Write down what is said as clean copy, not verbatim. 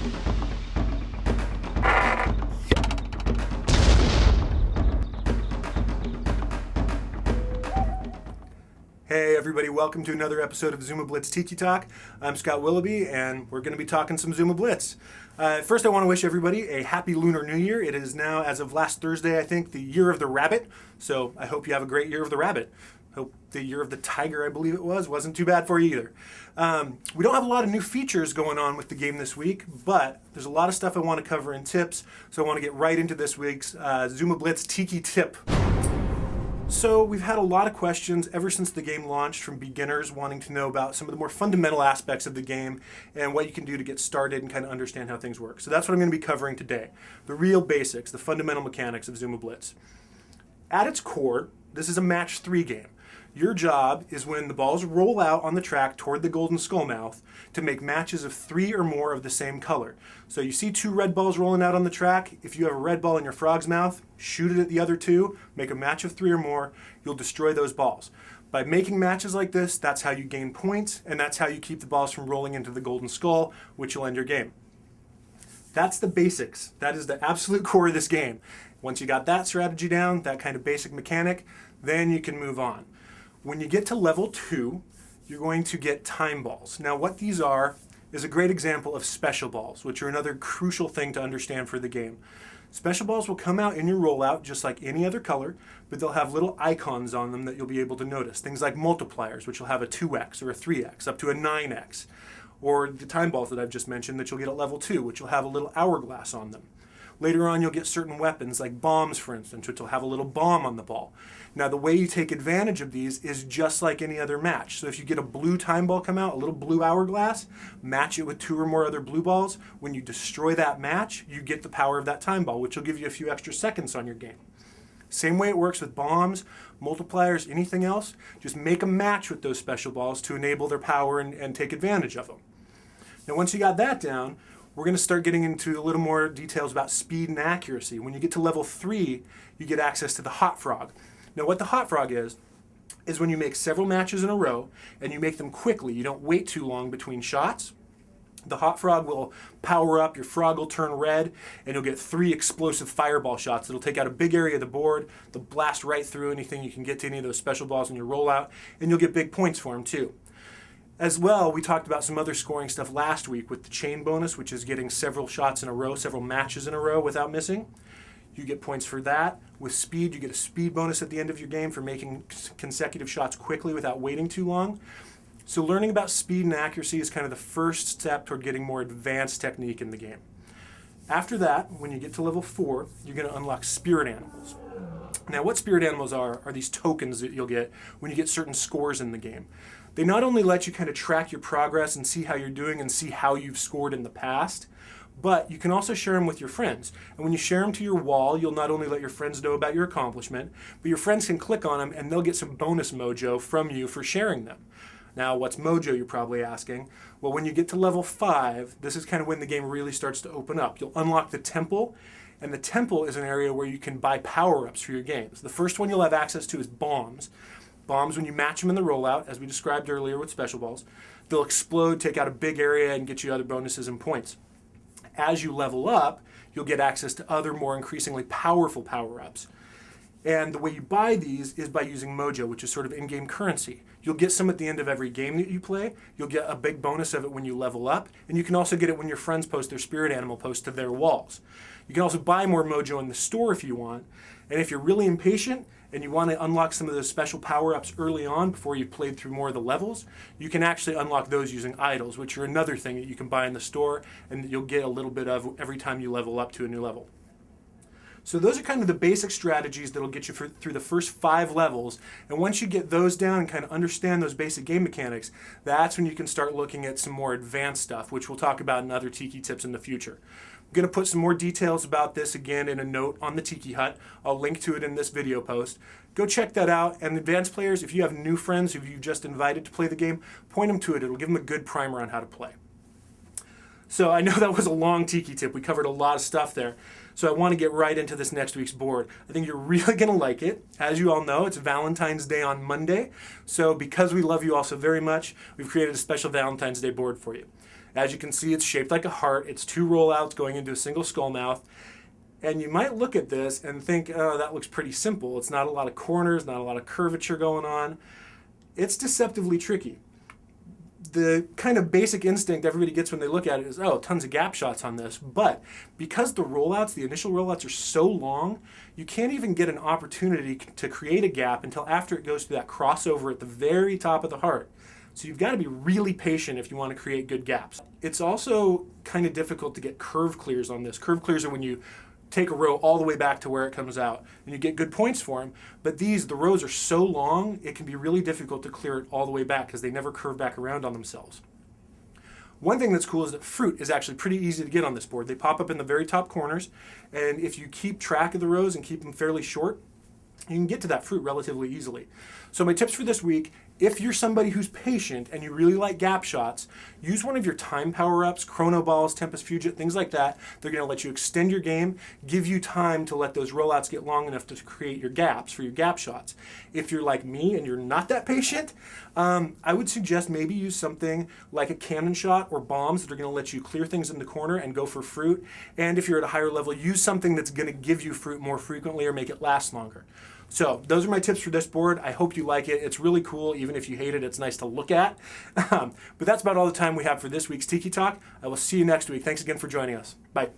Hey everybody, welcome to another episode of Zuma Blitz Tiki Talk. I'm Scott Willoughby, and we're going to be talking some Zuma Blitz. First, I want to wish everybody a happy Lunar New Year. It is now, as of last Thursday, I think, the Year of the Rabbit. So I hope you have a great Year of the Rabbit. Hope the Year of the Tiger, I believe it was, wasn't too bad for you either. We don't have a lot of new features going on with the game this week, but there's a lot of stuff I want to cover in tips, so I want to get right into this week's Zuma Blitz Tiki tip. So we've had a lot of questions ever since the game launched from beginners wanting to know about some of the more fundamental aspects of the game and what you can do to get started and kind of understand how things work. So that's what I'm going to be covering today. The real basics, the fundamental mechanics of Zuma Blitz. At its core, this is a match 3 game. Your job is when the balls roll out on the track toward the golden skull mouth to make matches of 3 or more of the same color. So you see 2 red balls rolling out on the track. If you have a red ball in your frog's mouth, shoot it at the other 2, make a match of 3 or more, you'll destroy those balls. By making matches like this, that's how you gain points, and that's how you keep the balls from rolling into the golden skull, which will end your game. That's the basics. That is the absolute core of this game. Once you got that strategy down, that kind of basic mechanic, then you can move on. When you get to level 2, you're going to get time balls. Now what these are is a great example of special balls, which are another crucial thing to understand for the game. Special balls will come out in your rollout just like any other color, but they'll have little icons on them that you'll be able to notice. Things like multipliers, which will have a 2x or a 3x, up to a 9x. Or the time balls that I've just mentioned that you'll get at level 2, which will have a little hourglass on them. Later on, you'll get certain weapons, like bombs, for instance, which will have a little bomb on the ball. Now, the way you take advantage of these is just like any other match. So if you get a blue time ball come out, a little blue hourglass, match it with 2 or more other blue balls. When you destroy that match, you get the power of that time ball, which will give you a few extra seconds on your game. Same way it works with bombs, multipliers, anything else. Just make a match with those special balls to enable their power and take advantage of them. Now, once you got that down, we're going to start getting into a little more details about speed and accuracy. When you get to level 3, you get access to the hot frog. Now what the hot frog is when you make several matches in a row and you make them quickly. You don't wait too long between shots. The hot frog will power up, your frog will turn red, and you'll get 3 explosive fireball shots. It'll take out a big area of the board, they'll blast right through anything you can get to any of those special balls in your rollout, and you'll get big points for them too. As well, we talked about some other scoring stuff last week with the chain bonus, which is getting several shots in a row, several matches in a row without missing. You get points for that. With speed, you get a speed bonus at the end of your game for making consecutive shots quickly without waiting too long. So learning about speed and accuracy is kind of the first step toward getting more advanced technique in the game. After that, when you get to level 4, you're going to unlock spirit animals. Now, what spirit animals are these tokens that you'll get when you get certain scores in the game. They not only let you kind of track your progress and see how you're doing and see how you've scored in the past, but you can also share them with your friends. And when you share them to your wall, you'll not only let your friends know about your accomplishment, but your friends can click on them and they'll get some bonus mojo from you for sharing them. Now, what's mojo, you're probably asking? Well, when you get to level 5, this is kind of when the game really starts to open up. You'll unlock the temple, and the temple is an area where you can buy power-ups for your games. The first one you'll have access to is bombs. Bombs, when you match them in the rollout, as we described earlier with special balls, they'll explode, take out a big area, and get you other bonuses and points. As you level up, you'll get access to other more increasingly powerful power-ups. And the way you buy these is by using mojo, which is sort of in-game currency. You'll get some at the end of every game that you play. You'll get a big bonus of it when you level up. And you can also get it when your friends post their spirit animal post to their walls. You can also buy more mojo in the store if you want. And if you're really impatient and you want to unlock some of those special power-ups early on before you've played through more of the levels, you can actually unlock those using idols, which are another thing that you can buy in the store and that you'll get a little bit of every time you level up to a new level. So those are kind of the basic strategies that'll get you through the first 5 levels. And once you get those down and kind of understand those basic game mechanics, that's when you can start looking at some more advanced stuff, which we'll talk about in other Tiki tips in the future. I'm going to put some more details about this again in a note on the Tiki Hut. I'll link to it in this video post. Go check that out. And advanced players, if you have new friends who you've just invited to play the game, point them to it. It'll give them a good primer on how to play. So I know that was a long Tiki tip. We covered a lot of stuff there. So I want to get right into this next week's board. I think you're really going to like it. As you all know, it's Valentine's Day on Monday. So because we love you all so very much, we've created a special Valentine's Day board for you. As you can see, it's shaped like a heart. It's 2 rollouts going into a single skull mouth. And you might look at this and think, oh, that looks pretty simple. It's not a lot of corners, not a lot of curvature going on. It's deceptively tricky. The kind of basic instinct everybody gets when they look at it is, oh, tons of gap shots on this. But because the rollouts, the initial rollouts are so long, you can't even get an opportunity to create a gap until after it goes through that crossover at the very top of the heart. So you've got to be really patient if you want to create good gaps. It's also kind of difficult to get curve clears on this. Curve clears are when you take a row all the way back to where it comes out and you get good points for them. But the rows are so long, it can be really difficult to clear it all the way back because they never curve back around on themselves. One thing that's cool is that fruit is actually pretty easy to get on this board. They pop up in the very top corners, and if you keep track of the rows and keep them fairly short, you can get to that fruit relatively easily. So my tips for this week: if you're somebody who's patient and you really like gap shots, use one of your time power-ups, Chrono Balls, Tempest Fugit, things like that. They're going to let you extend your game, give you time to let those rollouts get long enough to create your gaps for your gap shots. If you're like me and you're not that patient, I would suggest maybe use something like a cannon shot or bombs that are going to let you clear things in the corner and go for fruit. And if you're at a higher level, use something that's going to give you fruit more frequently or make it last longer. So those are my tips for this board. I hope you like it. It's really cool. Even if you hate it, it's nice to look at. But that's about all the time we have for this week's Tiki Talk. I will see you next week. Thanks again for joining us. Bye.